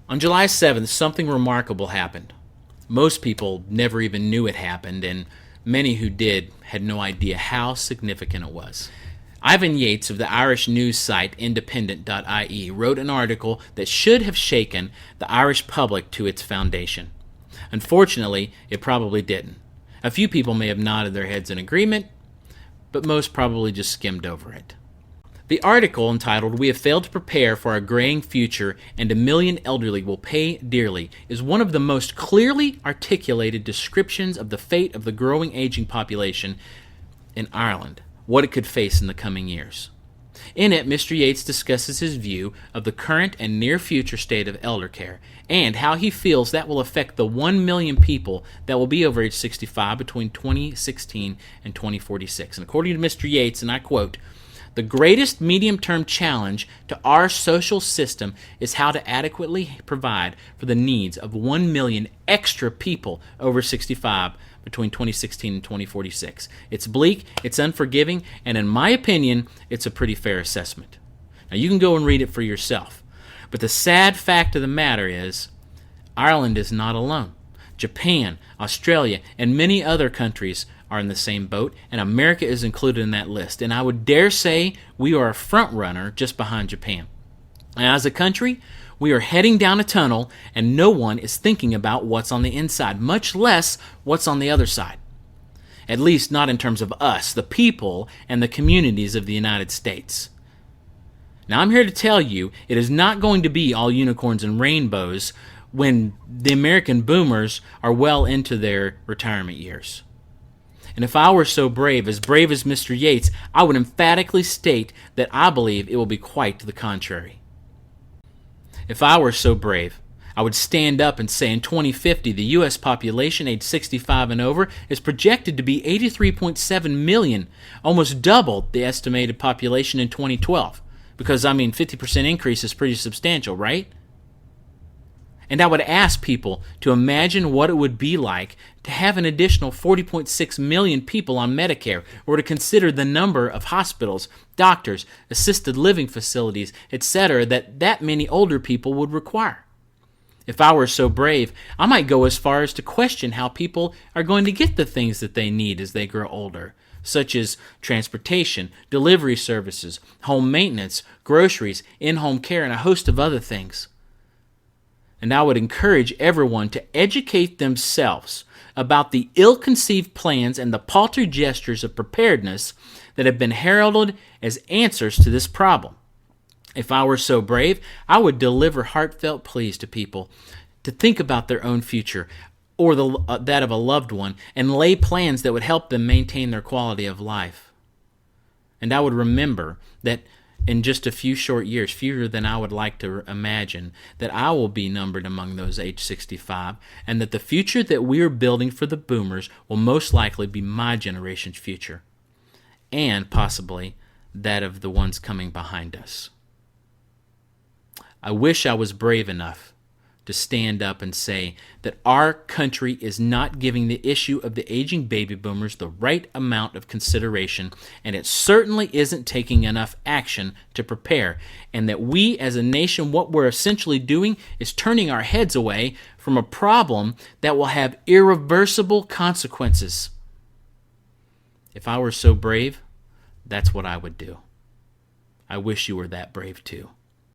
On July 7th, something remarkable happened. Most people never even knew it happened, and many who did had no idea how significant it was. Ivan Yates of the Irish news site independent.ie wrote an article that should have shaken the Irish public to its foundation. Unfortunately, it probably didn't. A few people may have nodded their heads in agreement, but most probably just skimmed over it. The article, entitled "We Have Failed to Prepare for Our Graying Future and a Million Elderly Will Pay Dearly," is one of the most clearly articulated descriptions of the fate of the growing aging population in Ireland, what it could face in the coming years. In it, Mr. Yates discusses his view of the current and near future state of elder care and how he feels that will affect the 1 million people that will be over age 65 between 2016 and 2046. And according to Mr. Yates, and I quote, "The greatest medium-term challenge to our social system is how to adequately provide for the needs of 1 million extra people over 65 between 2016 and 2046. It's bleak, it's unforgiving, and in my opinion, it's a pretty fair assessment." Now, you can go and read it for yourself. But the sad fact of the matter is, Ireland is not alone. Japan, Australia, and many other countries are in the same boat, and America is included in that list. And I would dare say we are a front runner just behind Japan. And as a country, we are heading down a tunnel, and no one is thinking about what's on the inside, much less what's on the other side. At least not in terms of us, the people and the communities of the United States. Now, I'm here to tell you, it is not going to be all unicorns and rainbows when the American boomers are well into their retirement years. And if I were so brave as Mr. Yates, I would emphatically state that I believe it will be quite the contrary. If I were so brave, I would stand up and say in 2050, the U.S. population aged 65 and over is projected to be 83.7 million, almost double the estimated population in 2012. Because, 50% increase is pretty substantial, right? And I would ask people to imagine what it would be like to have an additional 40.6 million people on Medicare, or to consider the number of hospitals, doctors, assisted living facilities, etc. that many older people would require. If I were so brave, I might go as far as to question how people are going to get the things that they need as they grow older, such as transportation, delivery services, home maintenance, groceries, in-home care, and a host of other things. And I would encourage everyone to educate themselves about the ill-conceived plans and the paltry gestures of preparedness that have been heralded as answers to this problem. If I were so brave, I would deliver heartfelt pleas to people to think about their own future or that of a loved one, and lay plans that would help them maintain their quality of life. And I would remember that in just a few short years, fewer than I would like to imagine, that I will be numbered among those age 65, and that the future that we are building for the boomers will most likely be my generation's future, and possibly that of the ones coming behind us. I wish I was brave enough to stand up and say that our country is not giving the issue of the aging baby boomers the right amount of consideration, and it certainly isn't taking enough action to prepare, and that we as a nation, what we're essentially doing is turning our heads away from a problem that will have irreversible consequences. If I were so brave, that's what I would do. I wish you were that brave too.